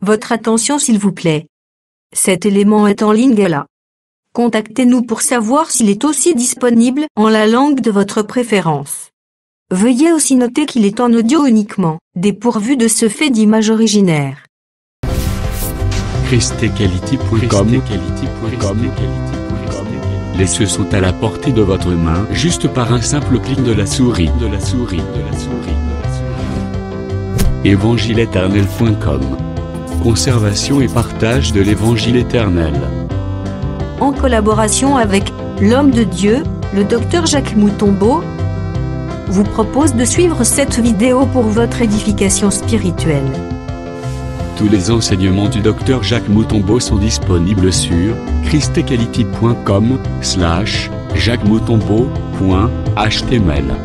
Votre attention s'il vous plaît. Cet élément est en ligne là. Contactez-nous pour savoir s'il est aussi disponible en la langue de votre préférence. Veuillez aussi noter qu'il est en audio uniquement, dépourvu de ce fait d'image originaire. ChristeQuality.com. Les cieux sont à la portée de votre main, juste par un simple clic de la souris. Évangile-éternel.com. Conservation et partage de l'évangile éternel. En collaboration avec l'homme de Dieu, le Dr Jacques Moutombo, vous propose de suivre cette vidéo pour votre édification spirituelle. Tous les enseignements du Dr Jacques Moutombo sont disponibles sur christequality.com/jacquesmoutombo.html.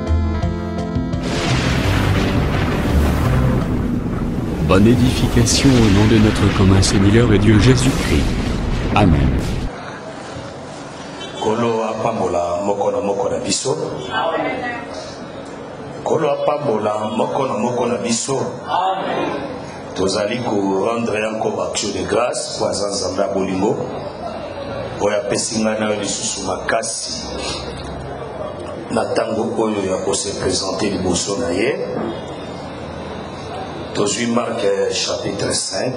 Bonne édification au nom de notre commun Seigneur et Dieu Jésus-Christ. Amen. Kolo apambola moko na moko na biso. Kolo apambola moko na moko na biso. Amen. Tozali ko rendre encore action de grâce pour Nzambe bolingo. Oya pesinga na lisusu makasi. Na tango oyo ya ko se présenter liboso na ye. Tozui Marc chapitre 5.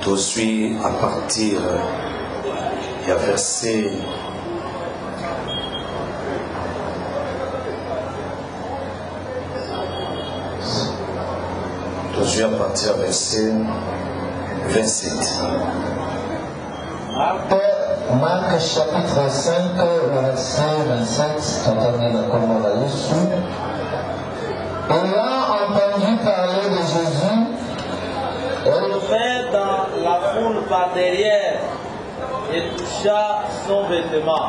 Tozui à partir du verset Tozui à partir du verset 27. Marc chapitre 5, verset 27, t'entendez le commandement de Jésus. Ayant entendu parler de Jésus, elle vint dans la foule par derrière et toucha son vêtement.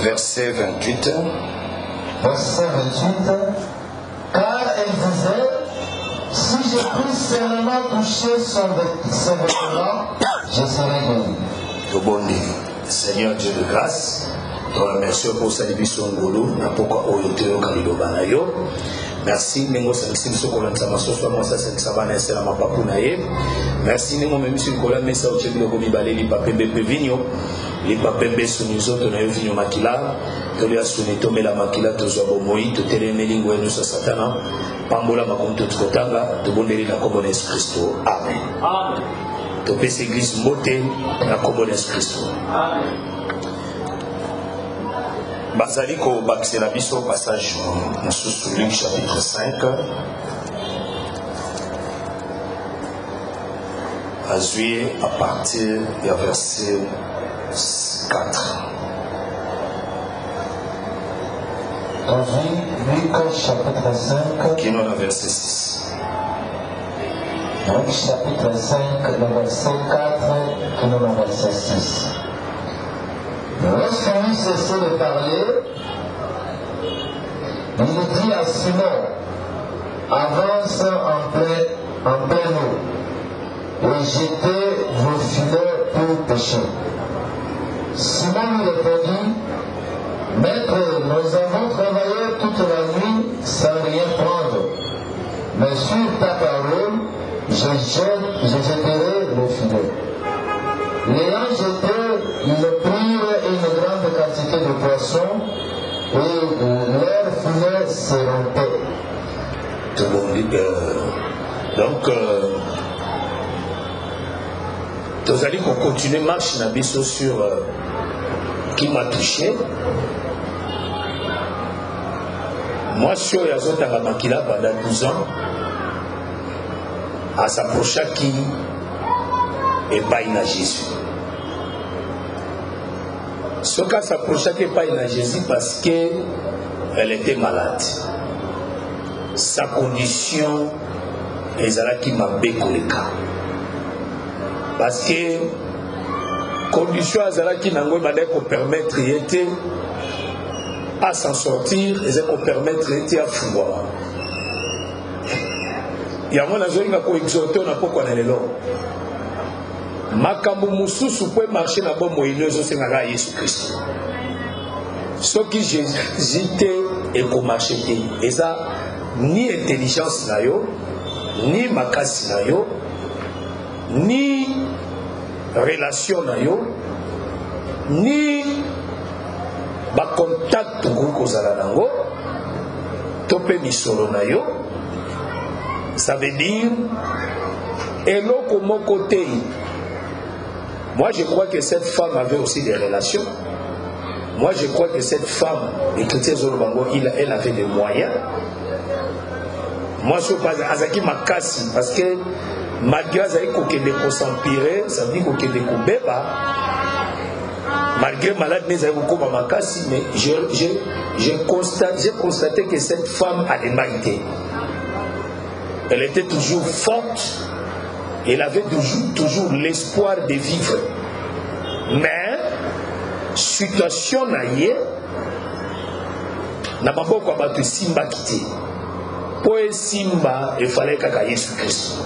Verset 28. Verset 28, car elle disait, si je puis seulement toucher son vêtement, je serai guéri. Tobondi, Seigneur Dieu de grâce, te remercions pour sa division ngolo, na pourquoi oyote okalido banayo. Merci nengo sanksi biso kolanza masoso mo sa sensaba na sela mapapu na ye. Merci nengo memisi kola mesa ochebilo ko mibale li papembe pevinyo, li papembe sunizo to na yo vinyo makila, to li asuni to mela makila to zo bomoi to telemeli ngwenu sa satana, pambola makonto tukotanga, to bondeli na kombo na Yesu Kristo. Amen. Amen. To pese église mbote na kombo na Yesu Kristo. Amen. Bazali ko bakisela biso passage mosusu Luc chapitre 5. Azui à partir du verset 4. Luc chapitre 5. Qui est dans le verset 6. Luc chapitre 5, le verset 4, qui est dans le verset 6. Lorsqu'il eut cessé de parler, il dit à Simon, avance en pleine eau et jetez vos filets pour pêcher. Simon lui répondit, Maître, nous avons travaillé toute la nuit sans rien prendre, mais sur ta parole, je jetterai le filet. L'ayant jeté, ils prirent une grande quantité de poissons et leur filet se rompait. Donc, nous allons continuer marche na biso sur qui m'a touché. Moi, sur Yazotanga Makila pendant 12 ans, à s'approcher qui est pas à Jésus. Ce cas s'approchait qui n'est pas à Jésus parce qu'elle était malade. Sa condition est là qui m'a bécoleka. Parce que condition est là qui n'a pas permettre à s'en sortir et pour permettre à pouvoir. yango nazolinga koexhorte na pokwa na lelo makambo mosusu po marché na bomoi ezosengaka Yesu Kristo soki Jésus te ekomarché te eza ni intelligence na yo ni makasi na yo ni relation na yo ni bacontact okoki kozala nango to mpe misolo na yo. Ça veut dire eloko moko te. Moi je crois que cette femme avait aussi des relations. Moi je crois que cette femme, les chrétiens Zolobango, elle avait des moyens. Moi je ne suis pas azaki makasi parce que malgré azaki kokende kosempirer, ça veut dire kokende kobeba. Malgré malade mais azaki kokoma makasi, mais j'ai constaté que cette femme a des qualités. Elle était toujours forte. Elle avait toujours l'espoir de vivre. Mais, situation naïe, n'a pas beaucoup battu Simba quitté. Pour Simba, il fallait qu'à Jésus Christ.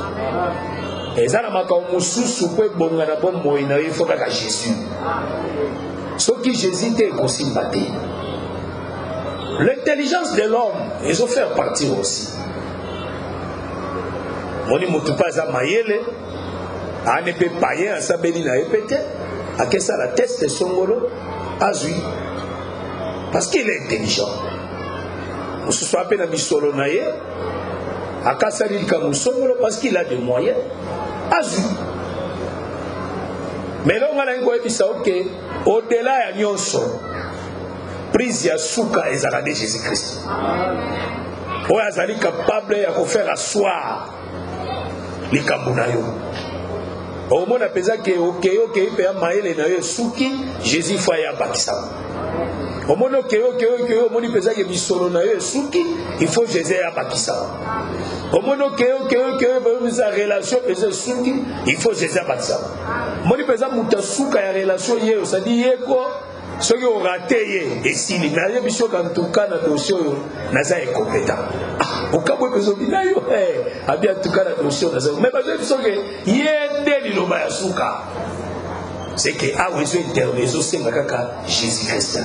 Et ça n'a pas comme sous peu bon na bon moyen, il faut qu'à Jésus. Ce qui Jésus était aussi battu. L'intelligence de l'homme, ils ont fait partir aussi. Moni mutupa za mayele anepe paye asabeli na epete akesa la teste songolo azui parce qu'il est intelligent. Mususu ape na misolo na ye akasa lika musongolo parce qu'il a des moyens azui. Mais là on a ngo ebisa OK au-delà ya nyonso prise ya suka ezala de Jésus-Christ. O azali capable ya ko faire asseoir likambo na yo omona peza ke okeyo pe maele na yo suki Jésus fa ya bakisa omona okeyo omoni peza ke misolo na yo suki il faut Jésus ya bakisa omona okeyo sa relation peza suki il faut Jésus ya bakisa moni peza muta suka ya relation ye ça dit yeko soki o raté ye esili na ye biso kan tukana dossier yo naza incompétent okabo bezo binayo abia tukana dossier naza mais bezo biso ke yende liloba ya suka c'est que a wezo intervezo senga kaka Jésus Christ.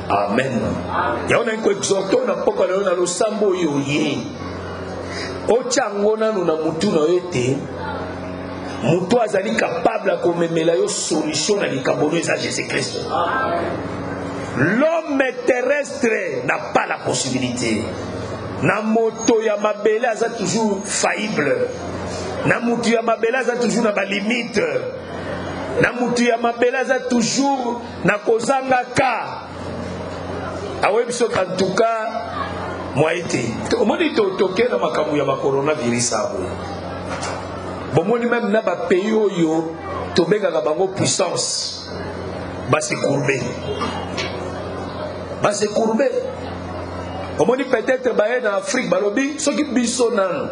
Amen. Ya ona ko exhorto na poko na lo sambo yo ye o changona na mutu na yote mutu azali capable à komemela yo solution na likambo za Jésus-Christ. L'homme terrestre n'a pas la possibilité. Na moto ya mabele aza toujours faillible. Na mutu ya mabele aza toujours na ba limite. Na mutu ya mabele aza toujours na kozanga ka. Awebiso en tout cas moi été. Omoni toke na makambo ya coronavirus abo. Bomoni même na ba pays oyo tobeka ka bango puissance basi courber omoni peut-être baye na Afrique balobi soki biso nan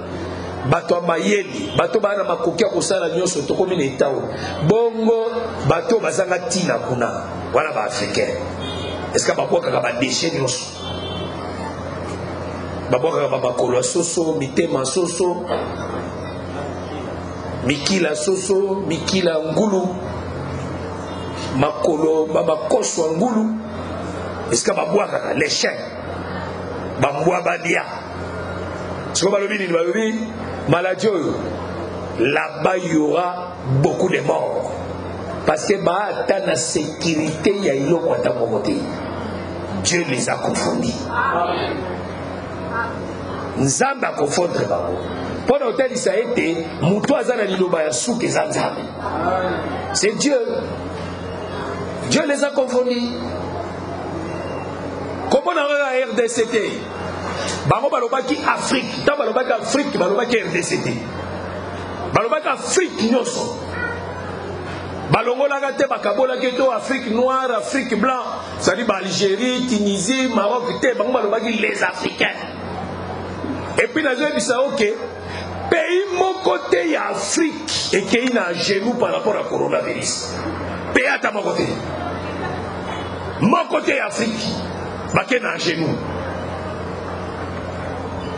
bato mayeli bato bana makokia ko sala nyonso to komi na etao bongo bato bazanga tina kuna wana ba africain est-ce que bapoka ka ba déchet nyonso bapoka ka ba kolo soso mitema soso mikila soso mikila ngulu makolo babakoso ngulu est-ce que babwaka les chiens bambwa badia ce que balobi ni balobi maladie là-bas il y aura beaucoup de morts parce que ba ata na sécurité ya iloko ata mokote Dieu les a confondus. Nzamba confondre bango pour l'hôtel il a été muto azana liloba ya suke za nzambe. C'est Dieu les a confondus. Comment on a RDCT bango balobaki Afrique ta balobaki Afrique balobaki RDCT balobaki Afrique nyonso balongolaka te bakabolaki to Afrique noire Afrique blanc c'est-à-dire Algérie Tunisie Maroc te bango balobaki les Africains. Et puis nazo ebisa OK pays moko te ya Afrique et qui est à genoux par rapport à coronavirus pays ata moko te ya Afrique bake na genoux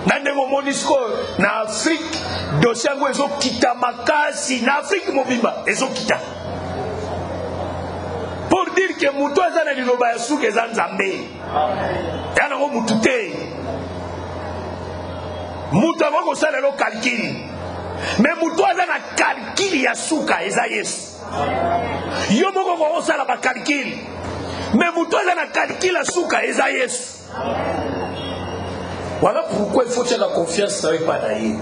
Nandemo Monisco, na Afrique, dosiango ezo kita makasi, na Afrique mobimba, ezo kita. Pour dire que muto azana liloba ya suke za nzambe. Yana ngo mutute. Muto ngo sala lo calcul. Mais muto azana calcul ya suka eza Yesu. Yo moko ngo sala ba calcul. Mais muto azana calcul ya suka eza Yesu. Voilà pourquoi il faut faire la confiance avec Panaïe.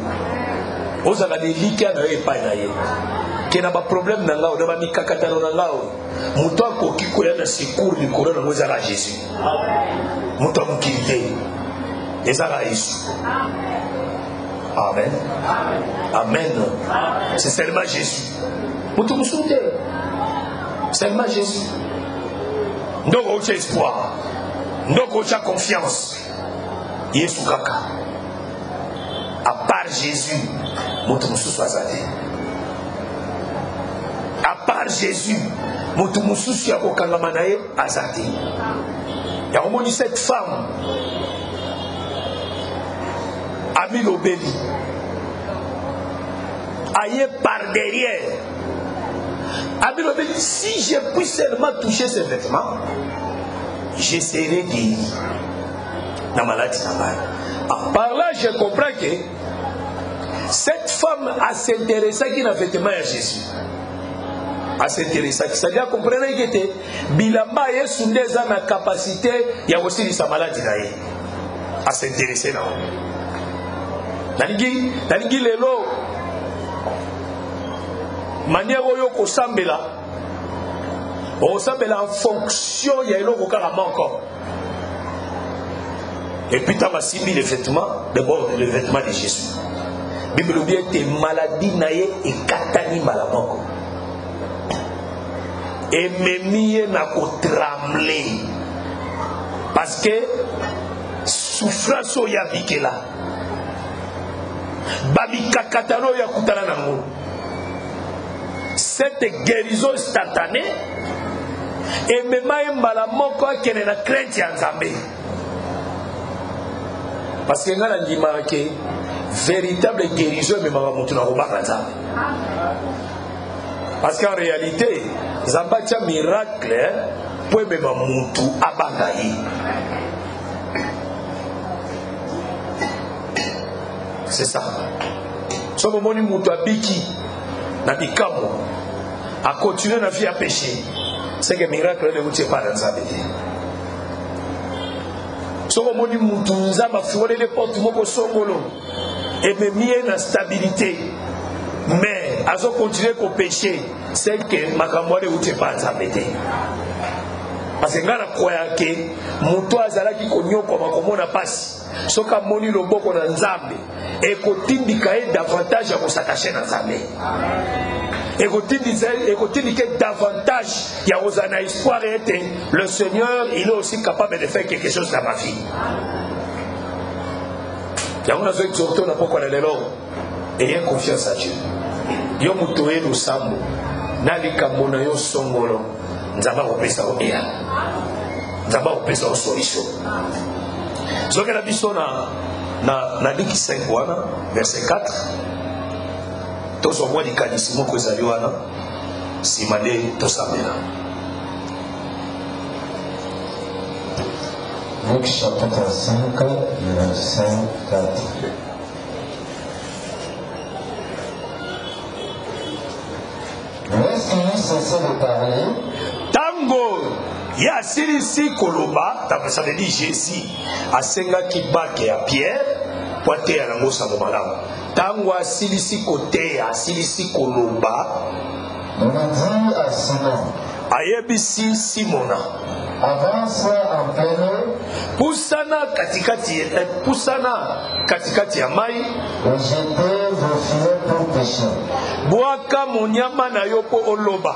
Vous avez des liquides avec Panaïe. Qui n'a pas de problème dans l'eau, n'a pas mis kakatano dans l'eau. Mouton qui couille dans ses cours du Coran, nous avons Jésus. Mouton qui est. Et ça va Jésus. Amen. Amen. C'est seulement Jésus. Mouton vous soutenez. Seulement Jésus. Donc on a espoir. Donc on a confiance. Yesu kaka. À part Jésus, mouton soit azali. À part Jésus, mouton soit okangamanaye azali. Il y a au moins cette femme, Ami Obéli, aïe par derrière. Ami Obéli, si je puis seulement toucher ses vêtements, je serai guéri. Dans maladie normale. Par là, je comprends que cette femme a s'intéressé qui n'a vêtement à Jésus. A s'intéressé. C'est-à-dire, comprenez que Bilamba est sous des ans de capacité, il y a aussi sa maladie à s'intéresser là. Nanigi lelo manière oyo ko sambela. On sambela en fonction il y a elo ko kala manko. Et puis, tu as mis les vêtements, d'abord les vêtements de Jésus. Bible bien tes maladies naïe et katani malamoko. Et memie n'a qu'au trembler. Parce que souffrance au yabike là. Babi kakatano ya kutana nango. Cette guérison instantanée. Et même malamoko qui est la crainte en Zambé. Parce que nga na ndima ke véritable guérison me mama mutu na robaka nzambe. Parce qu'en réalité, zamba tia miracle pour me mama mutu abanga yi. C'est ça. Somo moni mutu abiki na bikamo a continuer na vie à pécher. C'est que miracle ne vous tient pas dans nzambe. Soko moni mutunza mafurole les portes moko songolo et me mis en stabilité mais azo continuer ko pécher c'est que makamwale uti pas nzambete parce que ngana koya ke muto azalaki konyoko makomona pasi soka moni loboko na nzambe et kotindika davantage à s'attacher na nzambe et kotindika davantage il y a osana espoir et le Seigneur il est aussi capable de faire quelque chose dans ma vie. Il y a un autre qui n'a pas qu'on a de l'or et ayez confiance à Dieu. Yo mutoye no sambo nalika mona yo songolo nzaba kopesa oya nzaba kopesa solution. Zoka la biso na diki 5 wana verset 4 tozo mwa likanisi moko ezali wana simade tosambela. Luc chapitre 5 verset 4. Lorsqu'il cessait de parler, tango ya silisi koloba, ça veut dire Jésus asenga kibake ya Pierre poate ya nango sango malamu. Tango asilisi kote asilisi koloba, on a dit à Simon, ayebisi Simona, avance en pleine eau, pusana katikati ya mai, et jetez vos filets pour pêcher. bwaka monyama na yo po oloba.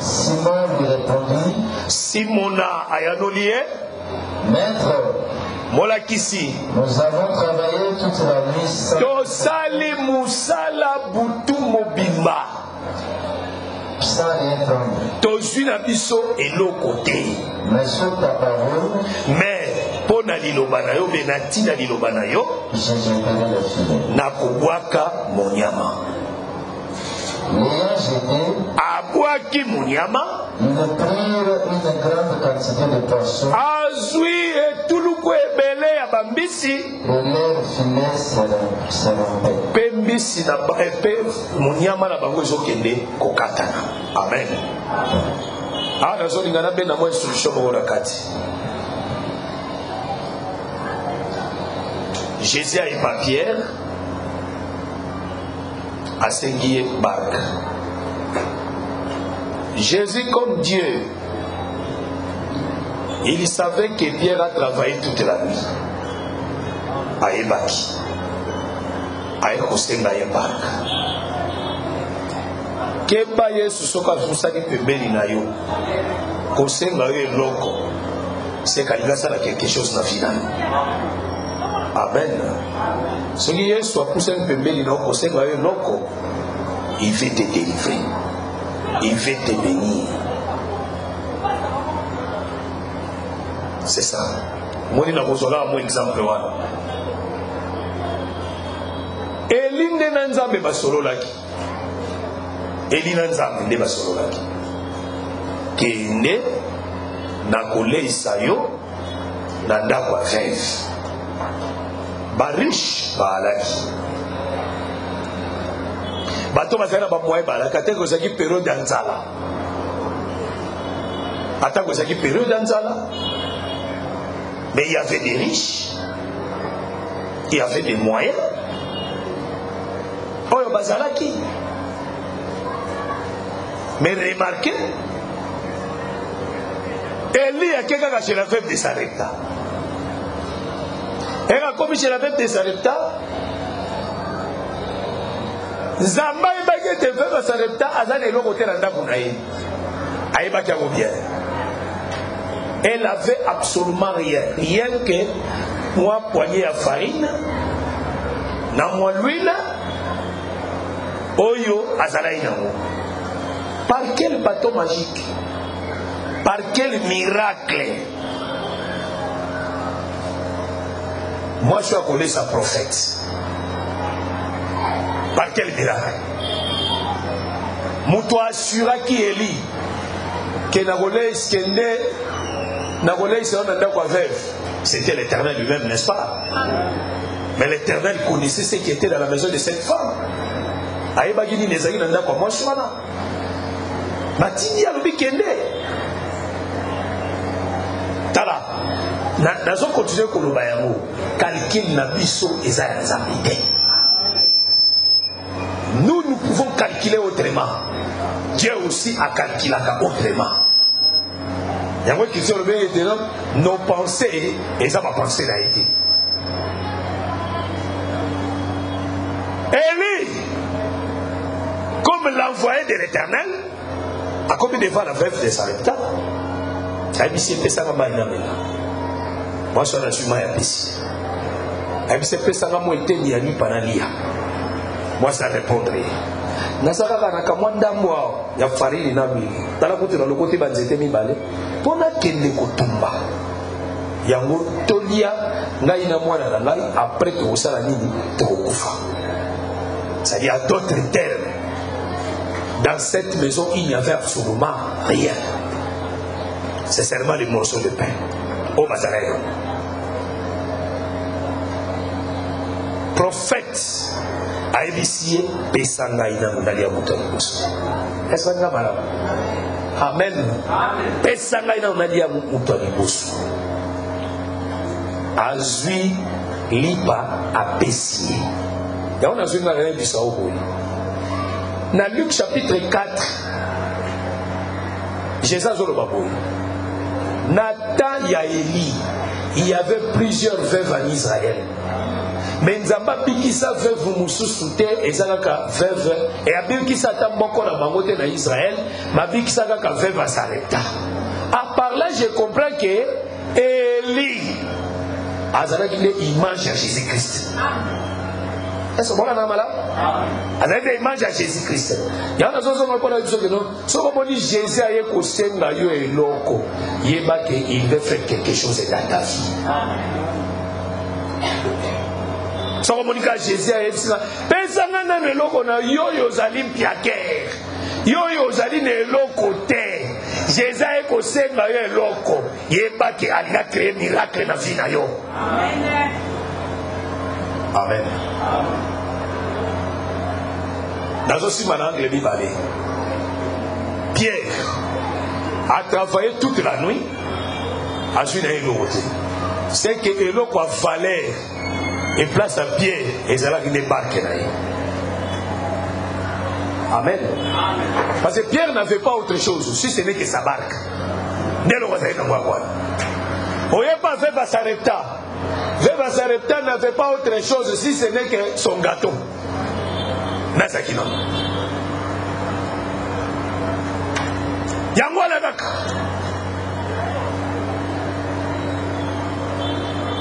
Simon lui répondit, Simona ayanolie, Maître, molakisi, nous avons travaillé toute la nuit sans tosali musala butu mobimba, rien prendre. tozwi na biso eloko te. Mais sur ta parole, Mais pour na liloba na yo benati na liloba na yo j'ai jeté le filet. na kobwaka monyama. L'ayant jeté, Abwaki monyama ils prirent une grande quantité de poissons azwi etuluku ebele ya bambisi et leur filet se rompait. pe mbisi na pe monyama na bango ezokende kokatana. Amen. Awa nazolinga na bena mwa instruction moko na kati. Jésus ayepa Pierre asengi ye barque. Jésus comme Dieu, il savait que Pierre a travaillé toute la nuit. Ayebaki aye kosenga ye barque. Keba Yesu soka fusaki pembeni na yo kosenga yo eloko c'est kalinga sala quelque chose na vie na yo. Amen. Soki Yesu akusaki pembeni na yo kosenga yo eloko, il veut te délivrer, il veut te bénir. C'est ça. Moni na kozola mo exemple wana. Elinde na nzambe basololaki. Elina nzambe nde basololaki. Kende na koleisa yo na ndako ya veuve. Bariche baalaki. Bato bazali na bamoye balaka te kozaki période ya nzala. Ata kozaki période ya nzala. Mais il y avait des riches. Il y avait des moyens. Oyo bazalaki. Mais remarquez, Élie a quelqu'un chez la veuve de Sarepta. Elle a commis chez la veuve de Sarepta. Zamba et Baguette veuve de Sarepta, Azan et l'autre côté d'Anda Kounaï. Aïbaka bien. Elle avait absolument rien. Rien que moi, poignée à farine, na moi l'huile, Oyo, Azalaïnamo. Par quel bateau magique? Par quel miracle? Moi, je suis appelé sa prophète. Par quel miracle? Mouto assura qui est lui que c'était l'Éternel lui-même, n'est-ce pas? Mais l'Éternel connaissait ce qui était dans la maison de cette femme. Aïbagini nezaki nanda kwa moi shwana. Matini ya lubi kende. Tala. Nazo continuer koloba yango. Calcul na biso eza ya nzambe te. Nous pouvons calculer autrement. Dieu aussi a calculé autrement. Yango qui sont le bien éternel, nos pensées, et ça ma pensée n'a été. Élie, comme l'envoyé de l'Éternel, a combien de fois la veuve de Sarepta? Aïbisi pesanga maïnamena. Moi je suis un assumant à Pessi. Aïbisi pesanga mo eteni ya nuit panalia. Moi ça répondrait. Nasaka na kamwanda mwa ya farine na bi. Tala kote na lokote banzete mibale. Pona kende kotumba. Yango tolia ngai na mwana na ngai après to sala nini to kufa. C'est-à-dire à d'autres termes. Dans cette maison, il n'y avait absolument rien. C'est seulement les morceaux de pain. Au Mazareno. Prophète a initié Pessangaïna Moudalia Moutonibus. Est-ce que vous avez Amen. Pessangaïna Moudalia Moutonibus. Azui Lipa a Pessie. Et on a vu une réunion du Saoul. Dans Luc chapitre 4, Jésus a dit Nathan et Élie, il y avait plusieurs veuves en Israël. Mais Nzamba Bikisa veuve Moussousoute et Zalaka veuve et Abikisa Tamboko na Bangote na Israël, ma Bikisa Kaka veuve à Sarepta. À part là, je comprends que Élie a une image de Jésus-Christ. Est-ce que vous avez malade? Avec des images à Jésus-Christ. Il y a des choses qui ont dit que non. Si on dit Jésus a été senga yo et loco, il veut faire quelque chose dans ta vie. Si on dit que Jésus a été senga, personne n'a loco na yo yo zalim piaker. Yo yo zalim ne loco te. Jésus a été senga yo et loco, il va créer miracle dans la vie na yo. Amen. Amen. Dans aussi maintenant le Bible, Pierre a travaillé toute la nuit à une côté. C'est que l'eau a valeur et place à Pierre et c'est là qu'il débarque. Amen. Parce que Pierre n'avait pas autre chose si ce n'est que sa barque. Dès lors, on n'est pas fait Basarepta. Basarepta n'avait pas autre chose si ce n'est que son gâteau. Nasakino. Yangwala kaka.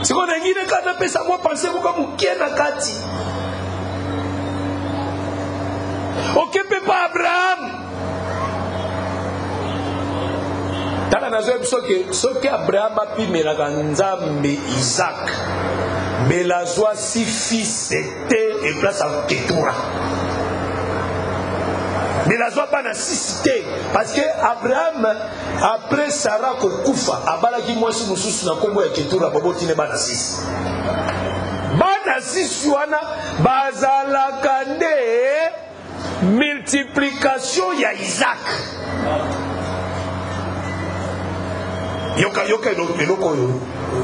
Si on a une carte de pesa, moi pensez vous comme qui est na kati. Occupez pas Abraham. Tala nazo soki Abraham a pu melaganzambe Isaac. Mais la joie si fils était et place à Ketura. Mais la joie pas nécessité parce que Abraham après Sarah kokufa abala ki mwasi mususu na kombo ya Ketura babotine bana 6. Bana 6 wana bazalaka nde multiplication ya Isaac. Yoka eloko yo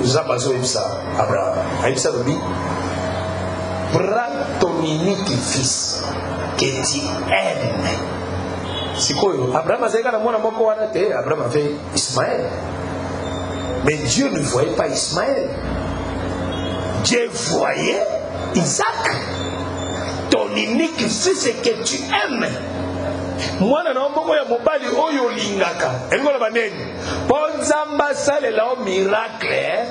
zabazo ibsa Abraham aibsa lobi prends ton unique fils que tu aimes. Sikoyo Abraham azeka na mwana moko wana te. Abraham avait Ismaël, mais Dieu ne voyait pas Ismaël. Dieu voyait Isaac, ton unique fils que tu aimes. Mwana na mboko ya mobali oyo lingaka elingola baneni ponzamba sale la miracle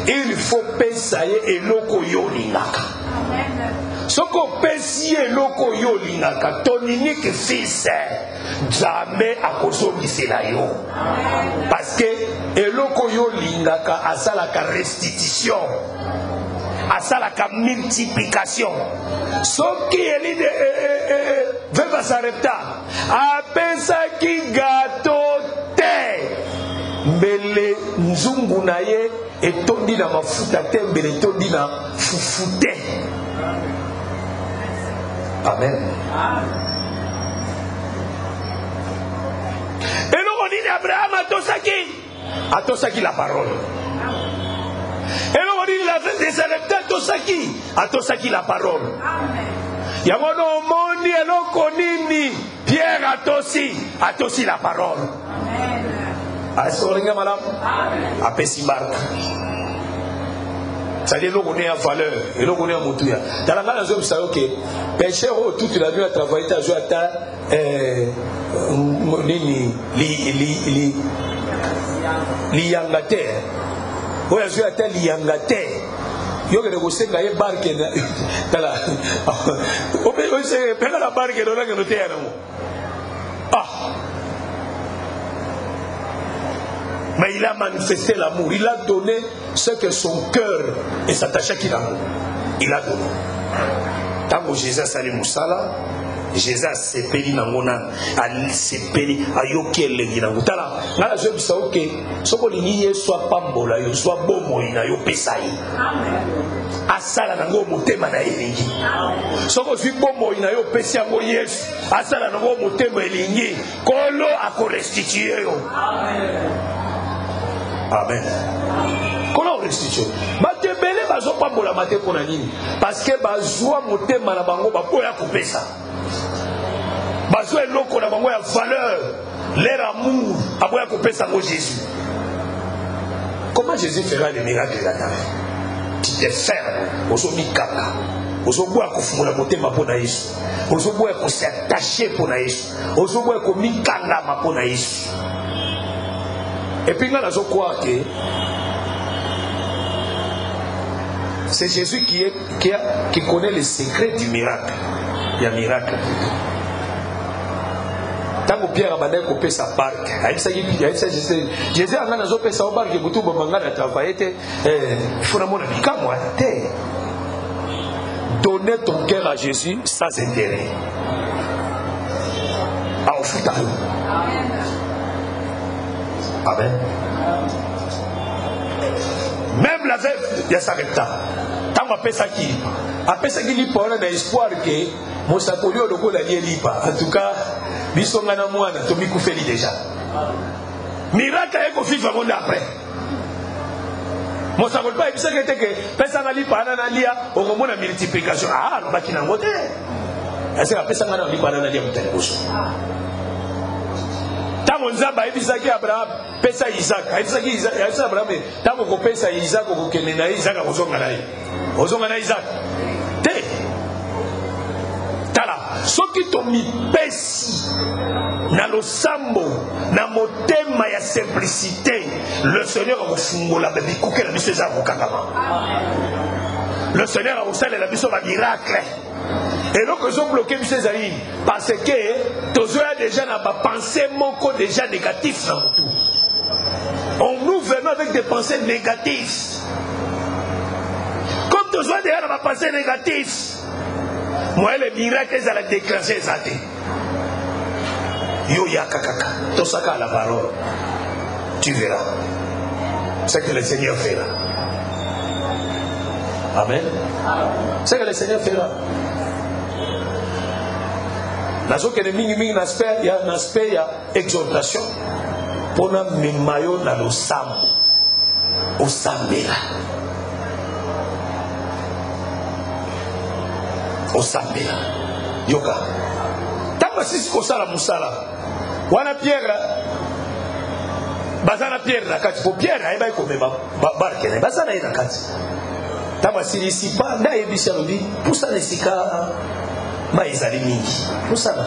il faut penser eloko yo lingaka. Soko pesi eloko yo lingaka ton unique fils jamais akozongisela yo parce que eloko yo lingaka asalaka restitution asalaka multiplication. Soki elide veva sarepta apesa ki gato te mbele nzungu na ye etondi na mafuta te mbele etondi na fufu te. Amen. Eloko nini Abraham atosaki la parole. Eloko nini la veva sarepta atosaki la parole. Yango no moni eloko nini Pierre atosi la parole. Asoringa malam apesi barka. C'est-à-dire eloko ne ya valeur, eloko ne ya mutuya. Talanga na zo bisayo ke pécheur o toute la nuit a travaillé ta joie ta nini li yangate. Oya joie ta li yangate. Yo que negosenga ye barque na tala o se pega la barque no la que no te era. Mais il a manifesté l'amour, il a donné ce que son cœur et s'attaché qu'il a. Il a donné. Tant Jésus sali musala, Jésus sepeli nangona, al sepeli ayoke lengi nangutala. Ngala je bisa oke, soko lingi ye soit pambola yo soit bomo ina yo pesai. Amen. Asala nango motema na elingi. Soko zwi bomo ina yo pesi yango Yesu, asala nango motema elingi, kolo ako restituer yo. Amen. Amen. Comment on restitue? Batebele bazo pambola mate pona nini? Parce que bazwa motema na bango bapoya kopesa. Bazwa eloko na bango ya valeur, leur amour, aboya kopesa ngo Jésus. Comment Jésus fera les miracles de la terre? Tu te fermes, ozomi kaka. Ozoboya kofungula motema pona Yesu. Ozoboya ko s'attacher pona Yesu. Ozoboya ko mikanga pona Yesu. Et puis, nous allons croire que C'est Jésus qui connaît les secrets du miracle. Il y a un miracle. Tant que Pierre a bandé coupé sa barque, Jésus a gagné coupé sa barque et tout le monde a travaillé. Il faut n'avoir un cas moi. Donner ton cœur à Jésus sans intérêt. Ah, au foot. Amen. Même la veuve, il y a ça avec ça. Tant qu'on appelle ça qui lit pour un espoir que mon sacolio le coup d'aller lipa. En tout cas, bisongana moana, Tomi Koufeli déjà. Miracle est qu'on vit vraiment après. Mon sacolio pas, il sait que personne n'a lipa, n'analia, au moment de la multiplication. Ah, le bâti n'a voté. Est-ce que personne n'a lipa, n'analia, au téléphone? Tant Nzamba ebisaki Abraham pesa Isaac ebisaki Isaac Abraham tant ko pesa Isaac ko kenena Isaac kozonga na Isaac te tala soki to mi pesi na losambo na motema ya simplicité le Seigneur va fungola bebi kuke na biso za kokakama le Seigneur a usale la biso ba miracle. Et donc ils ont bloqué M. Zahir parce que tous eux déjà n'a pas pensé mon code déjà négatif dans tout. On nous venons avec des pensées négatives. Comme tous eux déjà n'a pas pensé négatif. Moi les miracles ils allaient déclencher ça. Yo ya kakaka, tout ça à la parole. Tu verras. C'est que le Seigneur fera. Amen. C'est que le Seigneur fera. Il y a un aspect d'exhortation pour nous maillot dans le sam au sambela yoka tant si c'est ça la musala wana Pierre bazana Pierre na kati pour Pierre aiba ko mema barke na bazana ina kati tant si ici pas na ebisa lobi pour ça nesika maizali mingi kusana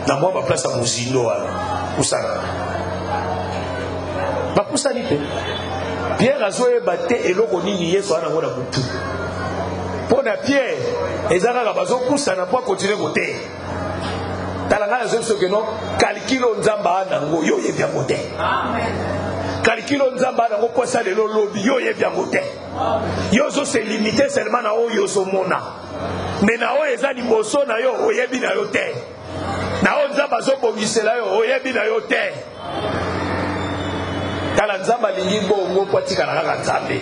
na mwa ba place à Mouzindo wala kusana ba kusani pe Pierre azoye batte eloko nini Yesu ana ngona butu pona Pierre ezaka ka bazo kusana pour continuer côté talanga na zo que non calculo nzamba ana ngo yo ye bien côté amen calculo nzamba ana ngo posa de lobi yo ye bien côté yo zo se limiter seulement na o yo zo mona. Mais na o ezali boso na yo oyebi na yo te na o nzamba zo bongisela yo oyebi na yo te kala nzamba lingi bongo kwa tika na kaka nzambe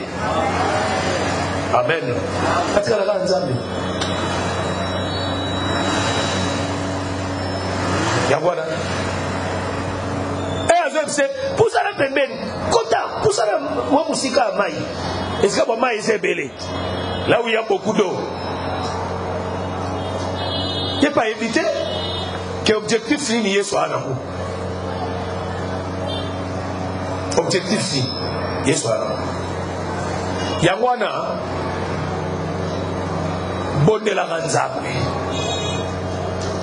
amen tika na kaka nzambe ya bwana azemse pusana pembeni kota pusana wa musika mai est-ce que mai ezebele là où il y a beaucoup d'eau. Il n'est pas évité que l'objectif fini soit là. Objectif fini soit là. Yangwana bonne la nzambe.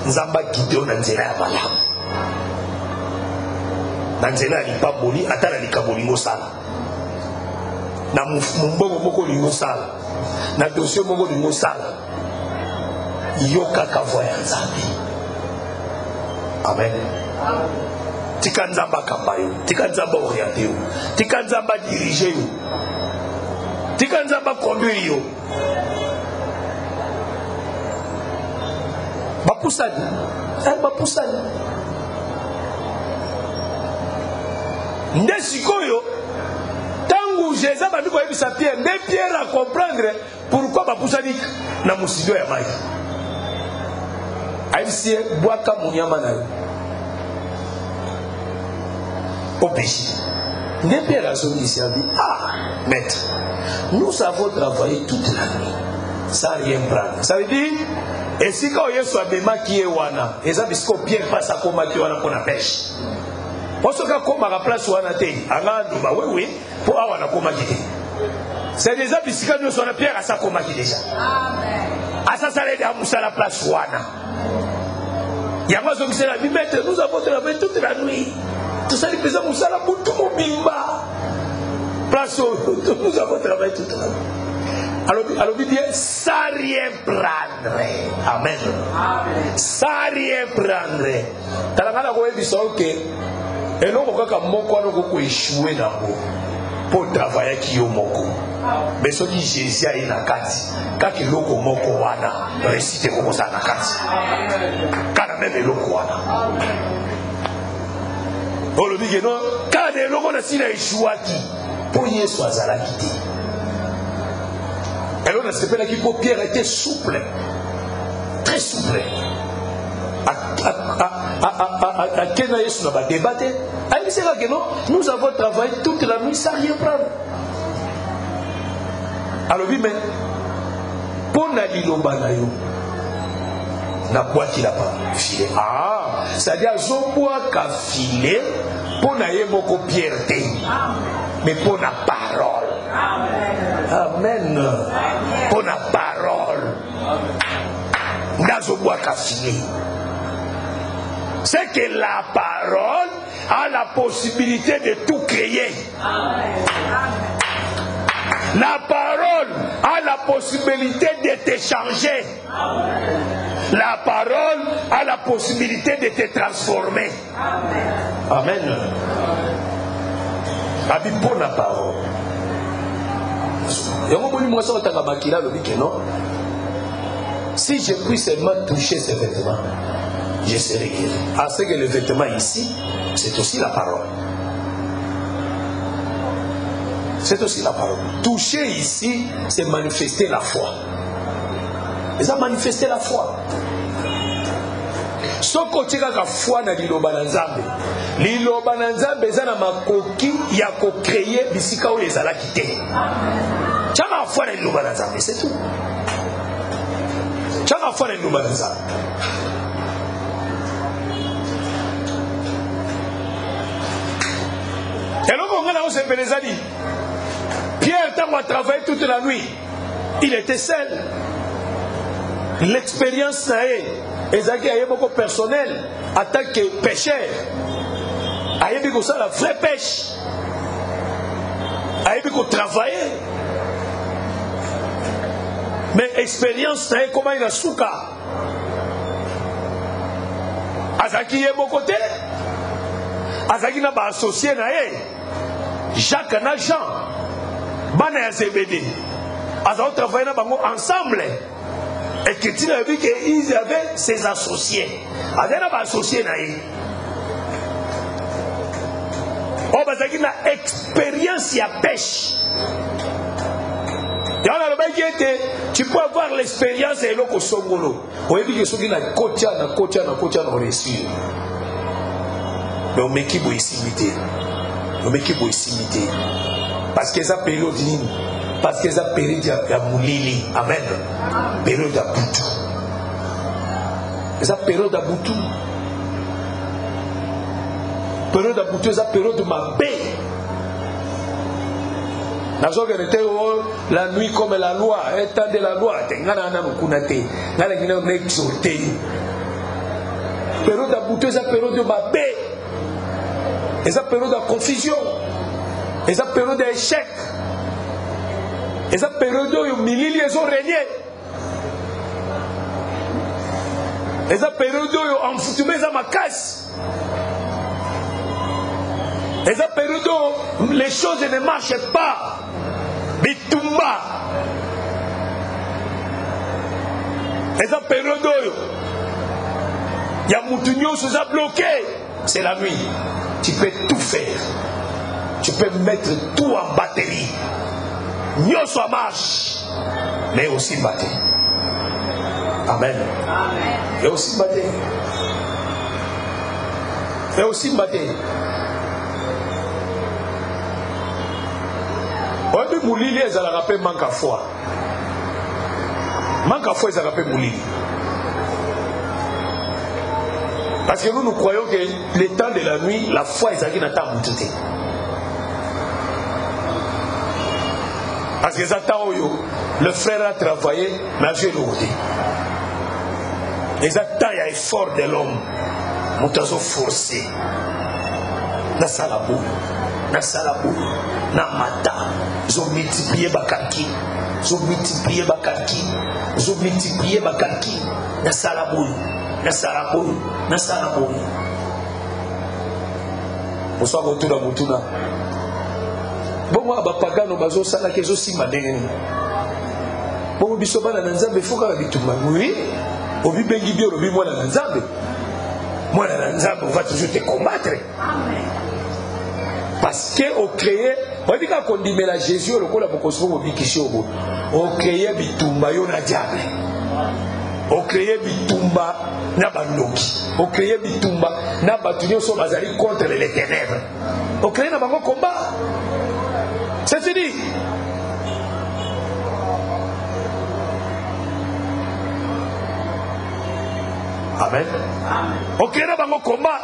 Nzamba kideo na nzela ya malamu. Na nzela ni pa boli atala likaboli ngosala. Na mbongo moko lingo sala. Na dossier moko lingo sala. Yoka kavoya nzambe. Amen. Tika nzamba kambayo, tika nzamba orienté yo, tika nzamba dirigé yo, tika nzamba conduire yo. Bapusani, bapusani. Ndesikoyo tangu Jésus a dit que ça Pierre, mais Pierre a comprendre pourquoi bapusani na musido ya mai. Aïsie boaka munyama na yo. Au péché. Les pères à son ici a dit, ah, maître, nous avons travaillé toute la nuit sans rien prendre. Ça veut dire, et si quand il y a des maquillés wana, et ça parce que Pierre passe à comment qui wana qu'on a pêche. Parce que comme à la place wana te, bah oui, pour avoir la coma qui c'est déjà parce que nous sommes Pierre à sa coma qui déjà. Amen. À ça ça l'aide à mousser à la place wana. Il y a moi qui s'est dit, maître, nous avons travaillé toute la nuit. Tout ça, les présents, nous allons tout mobimba. Place où nous avons travaillé toute la nuit. Alors, il dit, sans rien prendre. Amen. Sans rien prendre. Talangana koye biso ke eloko kaka moko wana ko échouer nango pour travailler ki yo moko. Mais soki Jésus a na kati, kaka eloko moko wana réussite ko sa na kati. Kana même eloko wana. On le dit que non, quand eloko na sina échouaki, pour Yesu azalaki te. Alors on s'appelle qui pour Pierre était souple, très souple. À Kenya Yesu n'a pas débattu. Il dit que non, nous avons travaillé toute la nuit sans rien prendre. Alors oui, mais pour Naliloba Nayo, n'a pas qu'il a pas filé. Ah, c'est-à-dire Zoboa qu'a filé pour Naye Moko Pierre Té, mais pour la parole. Amen. Pour la parole. Nazoboa qu'a filé. C'est que la parole a la possibilité de tout créer. La parole a la possibilité de te changer. La parole a la possibilité de te transformer. Amen. Amen. Pour la parole. Si je puis seulement toucher ces vêtements, je serai guéri. À ce que le vêtement ici, c'est aussi la parole. C'est aussi la parole. Toucher ici, c'est manifester la foi. Et ça manifester la foi. Ce côté la foi na liloba na nzambe. Liloba na nzambe eza na makoki ya ko créer bisika o ezala kité. Chaka foi na liloba na nzambe, c'est tout. Chaka foi na liloba na nzambe. Et donc on a aussi dit Pierre tant a travaillé toute la nuit. Il était seul. L'expérience Ezaki a beaucoup personnel en tant que pêcheur. A eu beaucoup ça la vraie pêche. A eu beaucoup travailler. Mais expérience comment il a souka. Azaki est mon côté. Azaki n'a pas associé Jacques na Jean. Bana ya Zébédée. Azaki travaillé ensemble. Et que tu as vu qu'ils avaient ses associés. Azaki n'a pas associé Oh, Azaki n'a expérience ya pêche. Tu peux avoir l'expérience et l'autre songolo. On dit que ceux qui n'ont na réussir. Mais on met qui peut imiter. On met qui peut imiter. Parce que ça période ligne. Parce que ça période ya moulili. Amen. Période ya boutou. Ça période ya boutou. Période ya boutou, ça période de ma paix. La nuit comme la loi, un temps de la loi, période d'abouteux, c'est période de ma paix, et ça période de confusion, et ça période d'échec, et ça période où ils ont régné, et ça période où en foutumé ça ma casse. Et ça période où les choses ne marchent pas. Bitumba. Et ça période où il y a Moutougnon sous a bloqué. C'est la nuit. Tu peux tout faire. Tu peux mettre tout en batterie. Nyon soit marche. Mais aussi batterie. Amen. Et aussi batterie. Et aussi batterie. On moulili les a rappelé manque à foi. Manque à foi ils a rappelé moulili. Parce que nous croyons que le temps de la nuit, la foi ils a qui n'attend tout. Parce que le frère a travaillé, n'a jamais l'autre. Les attentes il y a effort de l'homme. Nous avons forcé. Na salabou, na mata. Zo multiplier bakalki. Zo multiplier bakalki. Zo multiplier bakalki. Na salaboui. Na salaboui. Na salaboui. Osa motuna motuna. Bongo abapagano bazo sala kezo sima ndenge. Bongo biso bana na Nzambe foka bitumba. Oui. Obi bengi bio obi mwana na Nzambe. Mwana na Nzambe va toujours te combattre. Amen. Parce que au créer, on dit qu'on dit mais la Jésus le kola bokosoko bikisi obo. Au créer bitumba yo na diable. Au créer bitumba na bandoki. Au créer bitumba na batunyo so bazali contre les ténèbres. Au créer na bango combat. C'est fini. Amen. Au créer na bango combat.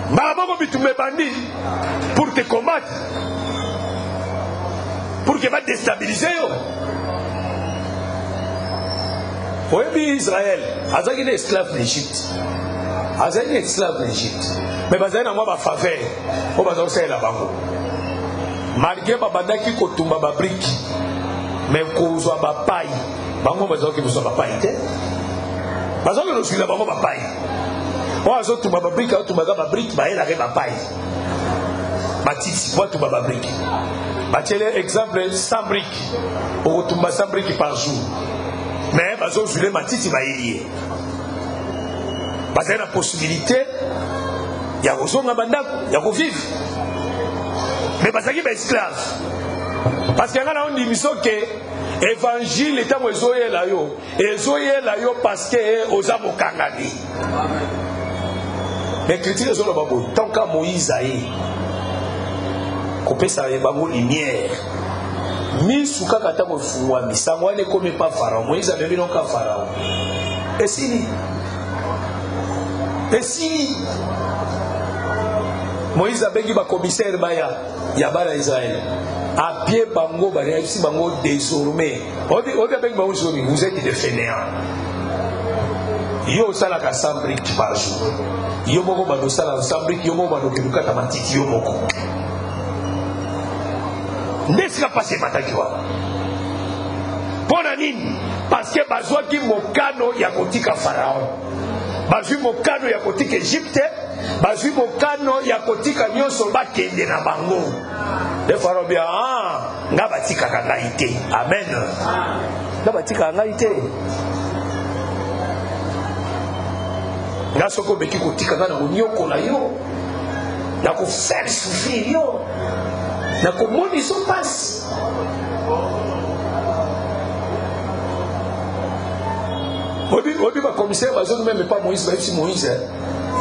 Maman bitumbe bandi pour te combattre. Pour que va déstabiliser yo. Oui, Israël, Azaki est esclave d'Égypte. Azaki est esclave d'Égypte. Mais Bazaki n'a pas faveur. On va dire c'est la bango. Malgré Babandaki Kotumba Babrik, mais Kozwa Bapaï, Bango Bazaki vous soit Bapaï. Bazaki nous suit la bango Bapaï. On a tout ma brique, tout ma brique, ma elle arrive à paille. Ma titi, moi tout ma brique. Ma tiens exemple 100 briques. Pour tout ma 100 briques par jour. Mais bazo je ma titi ma yé. Parce qu'il y a la possibilité, il y a aux hommes abandonnés, il y a aux vivre. Mais parce qu'il y a esclave. Parce qu'il y a une émission que l'évangile est à Ezoé là yo. Ezoé là yo parce que aux amo kangani. Mais critiques sont là-bas. Tant qu'à Moïse a eu, coupé sa lumière, Misuka kata mfuwa misangwa ne comme pas Pharaon. Moïse avait vu non qu'à Pharaon. Et si Moïse a bengi ba commissaire baya ya bala Israël. À pied bango ba réussi bango désormais. On dit bengi bango aujourd'hui, vous êtes des fainéants. Yo sala ka 100 briques par jour. Yo moko bado sala 100 briques, yo moko bado kebuka ta matiti yo moko. N'est-ce pas passé matakiwa? Pona nini? Parce que bazwa ki mokano ya kotika Pharaon. Bazwi mokano ya kotika Égypte, bazwi mokano ya kotika nyonso bakende na bango. Le Pharaon bien nga batika ka ngai te. Amen. Nga batika ngai te. Nga soko beki kotika nga na konyoko na yo. Na ko faire souffrir yo. Na ko moni so passe. Obi ba commissaire bazon même pas Moïse, même si Moïse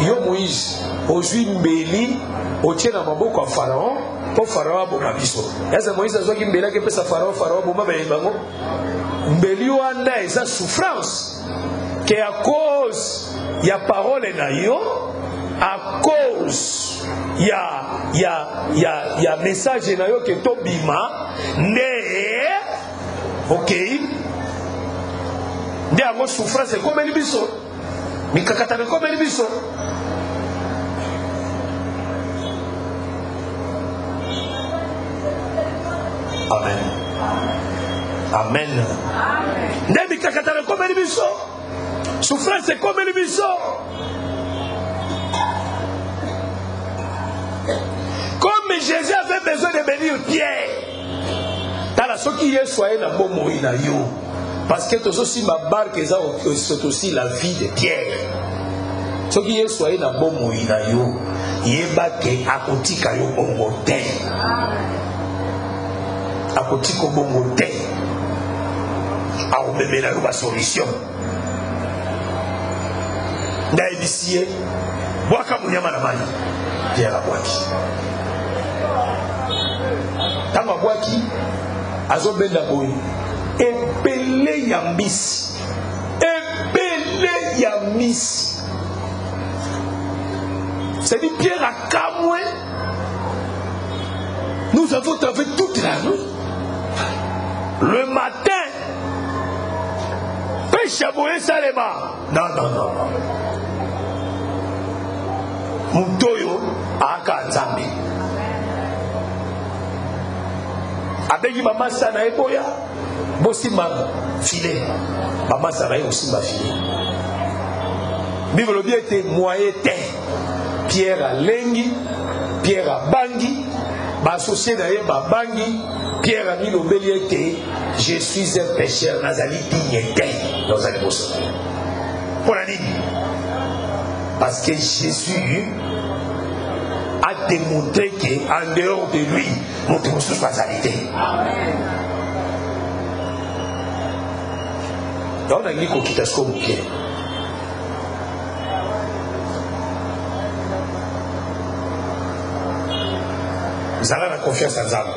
yo Moïse ozwi mbeli otie na maboko ya Pharaon pour Pharaon aboma biso. Yasa Moïse azwaki mbeli ke pesa Pharaon aboma ba bango. Mbeli wana eza souffrance que à cause ya parole na yo, à cause ya message na yo ke to bima ne OK. Ndiango souffrance comme les biso. Mikakata comme les biso. Amen. Amen. Ne mikakata comme les biso. Souffrance comme les biso. Comme Jésus avait besoin de bénir Pierre. Dans la ce qui est soyez na bon moïna yo. Parce que c'est aussi ma barque, c'est aussi la vie de Pierre. Ce qui est soyez na bon moïna yo, yeba ke akotika yo bongo te. Akotiko bongo te. A obebe na yo ba solution. Na ebisie, boaka munyama na mani, Pierre abwaki. Tango abwaki, azobenda boyi. Epele ya mbisi. Epele ya mbisi. C'est-à-dire Pierre a Kamoué. Nous avons travaillé toute la nuit. Le matin, pêche à Boé Salema. Non. Moutoyo a Kanzambi. Avec Mamasa na eboya, bosi ma filet. Mamasa na aussi ma filet. Bible le bien était moyen Pierre à Lengi, Pierre à Bangi, associé d'ailleurs à Bangi, Pierre a mis le bélier, je suis un pécheur, Nazali digne dans un émotion. Pour la ligne. Parce que Jésus a démontré qu'en dehors de lui, nous devons tous fatalité. Donc on a dit qu'on quitte ce qu'on veut. Nous avons la confiance en Zambé.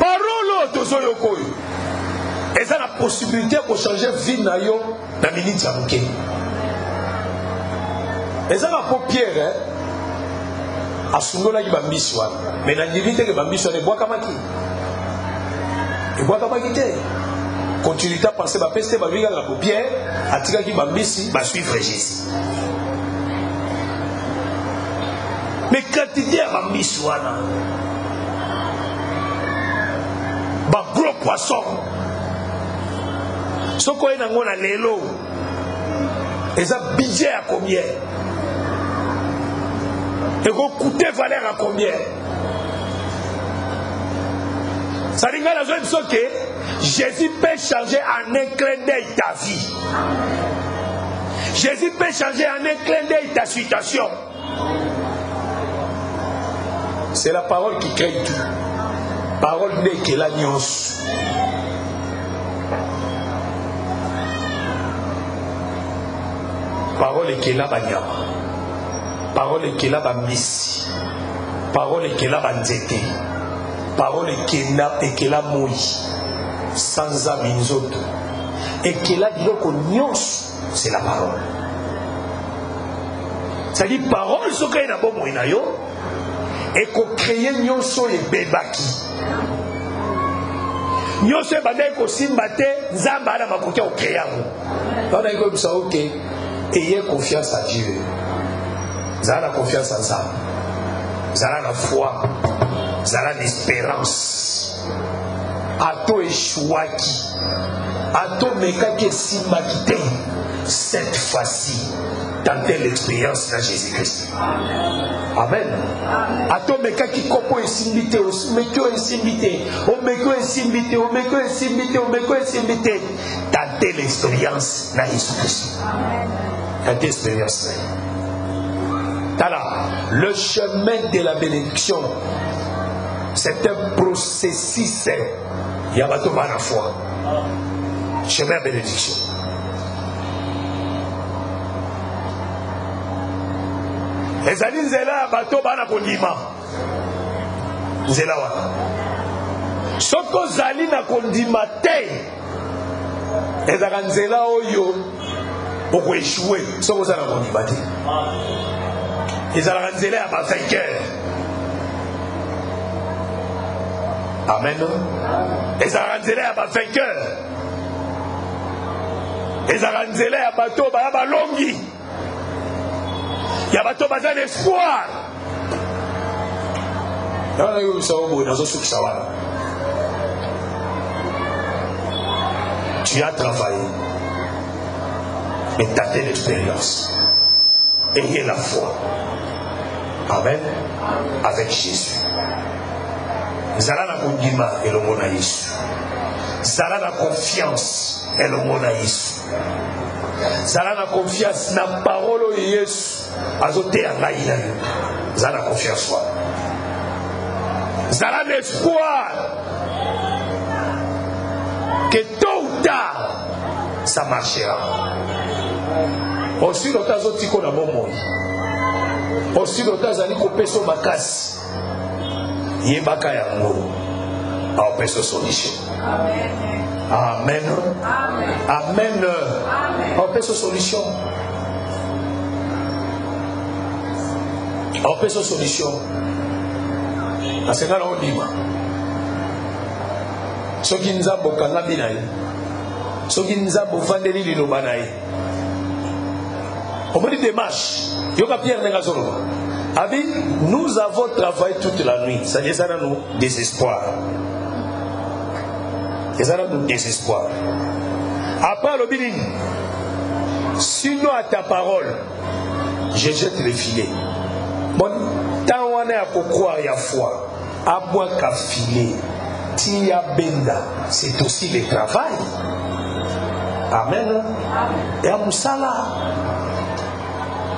Parole de Zoyoko. Et ça la possibilité pour changer vie na yo na minute ya muke. Et ça la pour Pierre a sungola ki bambisi wana. Mais na ndivite ke bambisi wana boaka maki. Et boaka maki te. Continuité à penser ba peste ba vinga la pour Pierre atika ki bambisi ba suivre Jésus. Mais quantité à bambisi wana. Ba gros poisson. Ce qu'on a dans l'élo, et ça budget à combien? Et qu'on coûte valeur à combien? Ça dit que Jésus peut changer en un clin d'œil ta vie. Jésus peut changer en un clin d'œil ta situation. C'est la parole qui crée tout. Parole n'est que la nuance. Parole est là banyama. Parole est là bamisi. Parole est là banzete. Parole est là moi. Sans aminzoto. Et que là diloko nyos, c'est la parole. Ça dit parole ce qu'il y a bon moinayo et qu'on crée nyoso et bebaki. Nyoso bande ko simbate nzamba na makoki o créer ngo. On a dit ça OK. Ayez confiance à Dieu. Vous avez la confiance en ça. Vous avez la foi. Vous avez l'espérance. Ato échouaki. Ato mekaki simakite. Cette fois-ci, tentez l'expérience de Jésus-Christ. Amen. Ato mekaki kopo esimbite. Omekyo esimbite. Omekyo esimbite. Omekyo esimbite. Omekyo esimbite. Tentez l'expérience de Jésus-Christ. Tentez l'expérience. Le chemin de la bénédiction, c'est un processus. Il y a pas de la foi. Chemin de la bénédiction. Les amis zela bateau bana kondima. Zela wana. Soko zali na kondima te. Ezaka nzela oyo pour échouer. Soko zala kondima te. Ils allaient renouveler à ma vainqueur. Amen. Ils allaient renouveler à ma vainqueur. Ils allaient renouveler à bateau, à ma longi. Il y a bateau, à un espoir. Tu as travaillé, mais tu as de l'expérience. Ayez la foi. Amen. Avec Jésus. Zala na kondima et le mot na Yesu. Zala na confiance et le mot na Yesu. Zala na confiance na parole de Yesu. Azote anga ina yo. Zala na confiance wa. Zala l'espoir que tôt ou tard ça marchera. Aussi longtemps azotiko na bomoi. Aussi longtemps azali kopeso makasi. Yebaka yango. A peso solution. Amen. Amen. A peso solution. A peso solution. Asenga na ondima. Soki nzambo kangami na ye. Soki nzambo vandeli liloba na ye. On me dit démarche. Yoka Pierre n'est pas solo. Abi, nous avons travaillé toute la nuit. Ça les a nous désespoir. Les a nous désespoir. Après le billing, sinon à ta parole, je jette le filet. Bon, tant on est à croire y a foi, à boire qu'à filer, tia benda, c'est aussi le travail. Amen. Et à Moussala.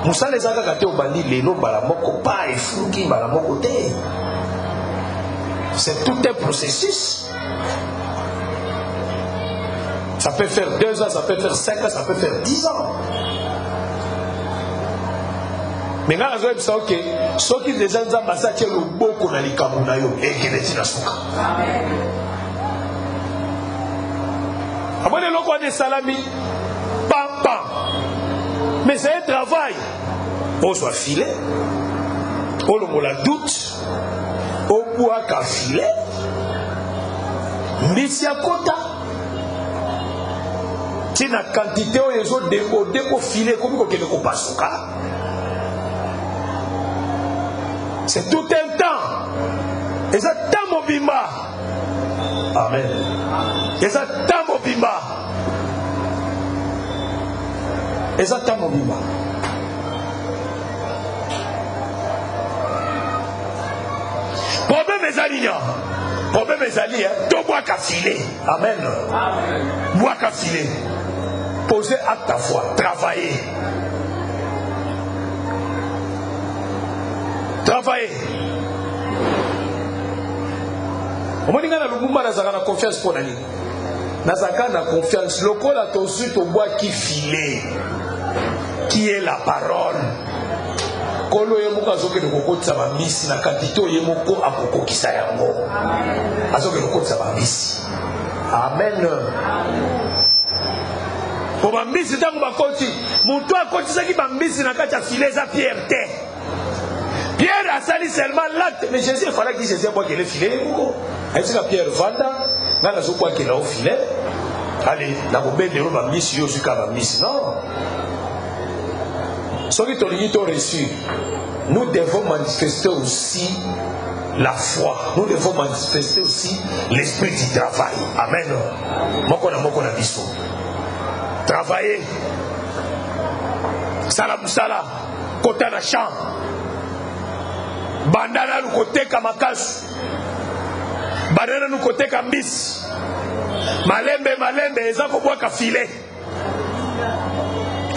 Moussala les a gâtés au bandit, les noms balamoko, pas et fouki balamoko te. C'est tout un processus. Ça peut faire 2 ans, ça peut faire 5 ans, ça peut faire 10 ans. Mais quand on a dit ok, ceux qui déjà ont passé le beau qu'on a dit Kamunayo et qui est dans son cas. Après le loco de salami, pam pam. Mais c'est un travail. On soit filé, on la doute, on boit qu'à filer, mais c'est à côté. C'est la quantité où ils ont démodé pour filer comme qu'on passe au cas. C'est tout un temps. Et ça temps au bimba. Amen. Et ça temps au bimba. Et ça temps au bimba. Problème est allié. Problème est allié. Tout bois qu'à filer. Amen. Bois qu'à filer. Posez à ta foi. Travailler. Travailler. On m'a dit que la confiance pour l'année. Nazaka confiance. Le col a tout suite au bois qui filait. Qui est la parole. Kolo yemuka azoke kokotsa ba misi na kapito yemoko akokokisa yango. Azoke kokotsa ba misi. Amen. Pour ba misi tango bakoti, mutu akotisa ki ba misi na kati ya filet za Pierre te. Pierre a sali seulement l'acte, mais Jésus il fallait que Jésus boit que le filet yemoko. Ainsi que Pierre vanda, na zo boit que le filet. Allez, na ko bende ro ba misi yo jusqu'à ba misi non. Ceux qui ont reçu, nous devons manifester aussi la foi. Nous devons manifester aussi l'esprit du travail. Amen. Mokona biso. Travailler. Salam sala. Kota na champ. Bandana nous côté kamakasu. Bandana nous côté kambis. Malembe ezako bois ka filet.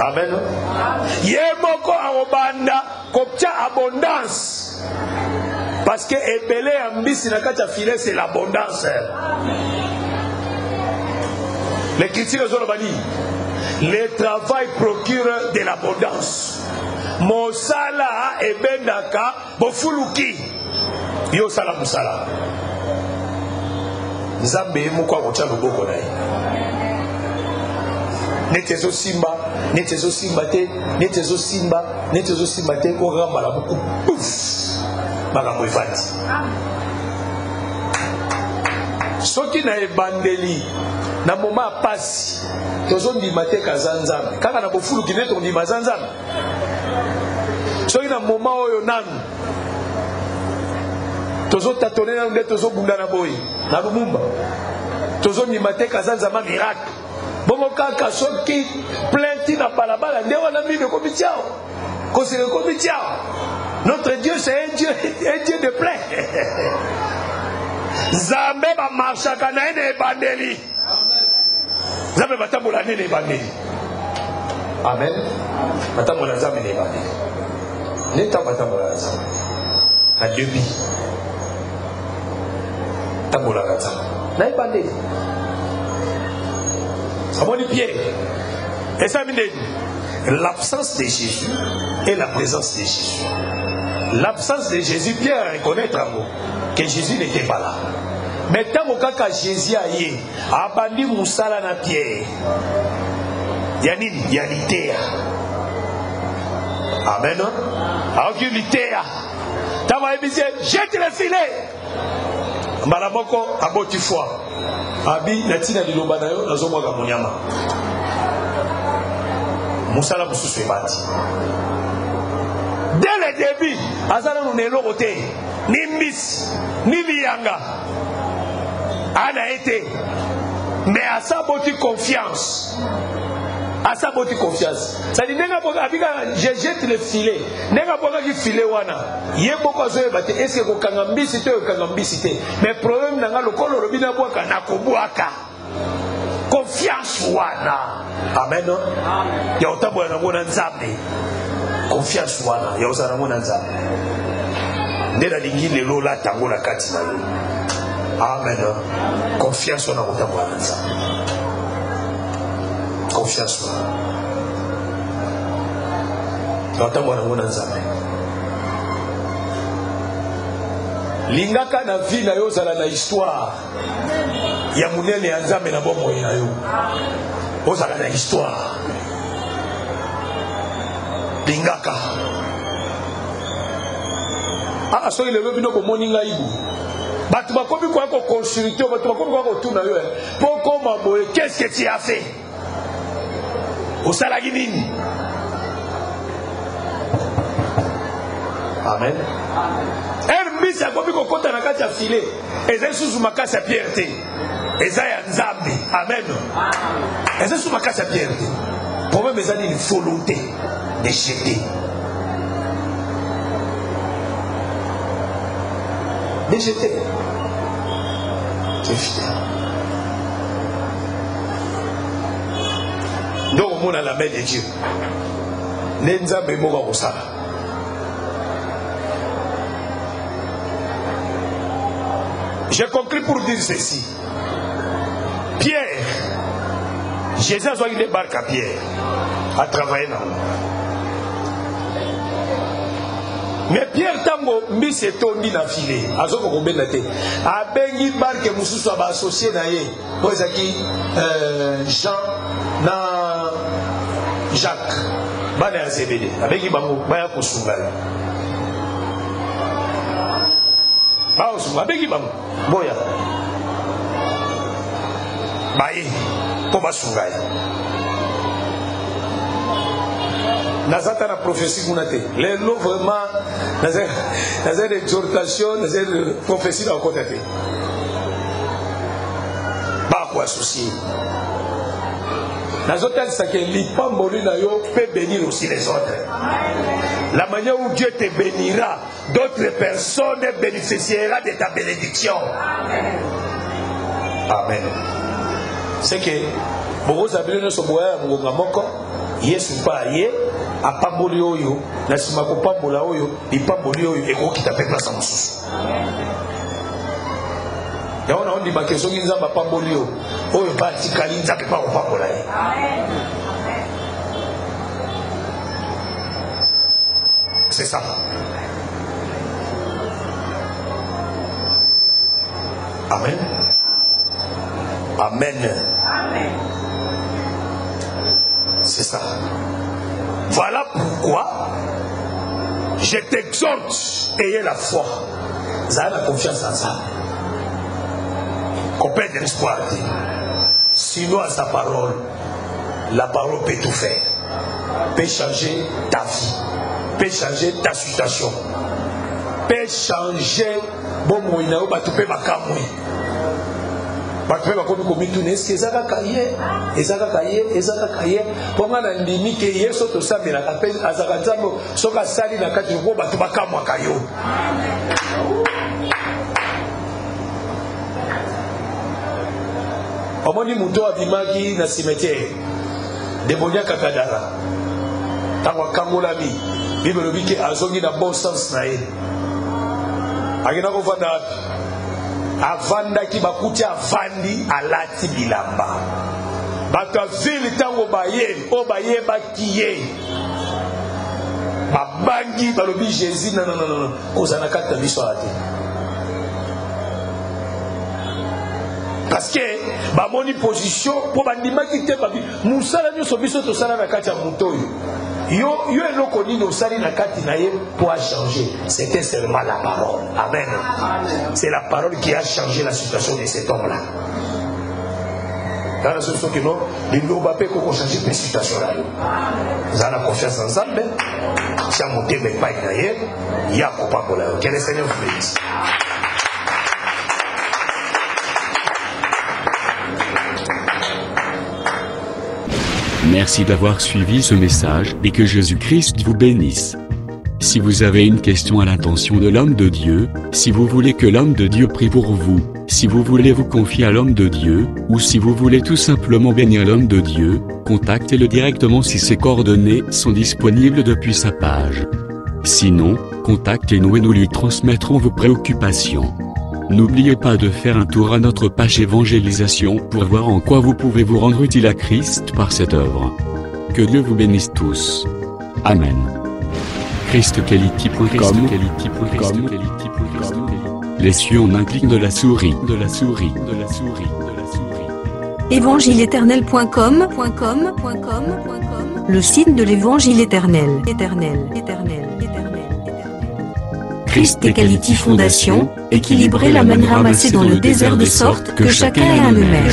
Amen. Yemoko arobanda koptia abondance. Parce que epelé ambisi na kati ya filet c'est l'abondance. Les critiques ont dit le travail procure de l'abondance. Mosala ebendaka bofuluki. Yo sala musala. Nzambe moko akotia loboko na ye. Netezo simba te ko ramba la beaucoup pouf makambo evandi soki na ebandeli na moma pasi tozo ndima te kazanzambe kaka na bofulu kine to ndima zanzambe soki na moma oyo nanu tozo tatone nanu nde tozo bunda na boyi na lumumba tozo ndima te kazanzama miracle. Bongo kaka soki plainti na balabala nde wana mimi komitiao. Kosele komitiao. Notre Dieu c'est un Dieu de plaint. Zambe ba marchaka na ene bandeli. Zambe batambola nene bandeli. Amen. Batambola zambe ne bandeli. Neta batambola zambe. A debi. Tambola zambe. Na bandeli. Amoni Pierre. Et ça me dit l'absence de Jésus et la présence de Jésus. L'absence de Jésus, Pierre reconnaît que Jésus n'était pas là. Mais tant que Jésus a yé, abandi Moussala na Pierre. Yanine, Yanitea. Amen. Alors qu'il Litea. Tama ebise, jette le filet. Malamoko aboti foi. Abi natina liloba na yo nazo mwaga munyama. Musala mususu ebati. Dès le début azala nous nelo côté ni miss ni lianga ana été mais à sa beauté confiance. À sa beauté confiance. Ça dit nenga boka abika je jette le filet. Nenga boka ki filet wana. Ye boko zo ebate est-ce que ko kangambisi to kangambisi te. Mais problème nanga lokolo robina boka na kobuaka. Confiance wana. Amen. Ya utabo na ngona nzambe. Confiance wana. Ya usana ngona nzambe. Ndela lingi lelo la tango na kati na yo. Amen. Confiance wana utabo na nzambe. Confiance. Lingaka na vie na yo zala na histoire ya munene ya nzambe na bomoi na yo ozala na histoire lingaka soki lelo bino komoni ngai ibu bato bakomi kwa koconsulter bato bakomi kwa kotuna yo po koma boye qu'est-ce que tu as fait osalaki nini? Amen. Mbisi akomi kokota na kati ya filet eza lisusu makasi ya pierre te eza ya nzambe. Amen. Eza lisusu makasi ya pierre te. Problème eza nini? Volonté de jeter. De jeter. C'est fidèle. Donc on a la main de Dieu. Nenzambe moka kosala. J'ai conclu pour dire ceci. Pierre, Jésus a choisi des barques à Pierre à travailler dans l'eau. Mais Pierre tango mbisi tondi na filet azoko kobenda te abengi barke mususu aba associé na ye ozaki Jean na Jacques bana ya Zebede abengi bango baya kosunga ba osunga abengi bango boya baye po basunga Nazata na prophétie kunate. Les lots vraiment dans une exhortation, dans une prophétie dans le côté. Pas quoi associer. Nazota c'est que l'ipamboli na yo peut bénir aussi les autres. La manière où Dieu te bénira, d'autres personnes bénéficieront de ta bénédiction. Amen. C'est que beaucoup abîmés sont bois munga moko. Yesu pa ye apamboli oyo na sima ko pambola oyo ipamboli oyo ekokita pe place mosusu ya ona ondi bakeso nzamba pamboli oyo ba tikali nzambe pa ko pambola ye. C'est ça. Amen. Amen. Amen. C'est ça. Voilà pourquoi je t'exhorte, ayez la foi. Vous avez la confiance en ça. Qu'on perde l'espoir. Sinon, à sa parole, la parole peut tout faire. Peut changer ta vie. Peut changer ta situation. Peut changer bon moyen ou tu peux m'accamouer. Est-ce que ça kaye ezaka kaye ponga na ndimi ke yeso to sabela kapeli azaka nzambo soka sali na kati ko batu bakamwa kayo. Omoni muto abimaki na cimetière de Bonia Kakadara tango kangolami Bible biki azongi na bon sens na ye akina ko fanda avanda ki bakuti avandi alati bilamba bato avili tango baye o baye bakiye babangi balobi Jésus non kozana kata biso ate parce que bamoni position po bandimaki te babi musala nyoso biso tosala na kati ya mutoyo yo eloko nini osali na kati na ye pour changer. C'était seulement la parole. Amen. C'est la parole qui a changé la situation de cet homme-là. Dans la solution que non, les nouveaux papiers qu'on change de situation là. Vous avez la confiance en ça, mais si on monte mais pas derrière, il y a pas pour là. Que le Seigneur vous bénisse. Merci d'avoir suivi ce message et que Jésus-Christ vous bénisse. Si vous avez une question à l'intention de l'homme de Dieu, si vous voulez que l'homme de Dieu prie pour vous, si vous voulez vous confier à l'homme de Dieu, ou si vous voulez tout simplement bénir l'homme de Dieu, contactez-le directement si ses coordonnées sont disponibles depuis sa page. Sinon, contactez-nous et nous lui transmettrons vos préoccupations. N'oubliez pas de faire un tour à notre page évangélisation pour voir en quoi vous pouvez vous rendre utile à Christ par cette œuvre. Que Dieu vous bénisse tous. Amen. ChristQuality.com. Les cieux en un clic de la souris. Évangile-éternel.com. Le site de l'Évangile éternel. Christ et Quality Fondation, équilibrer la manne ramassée dans le désert de sorte que chacun ait un numère.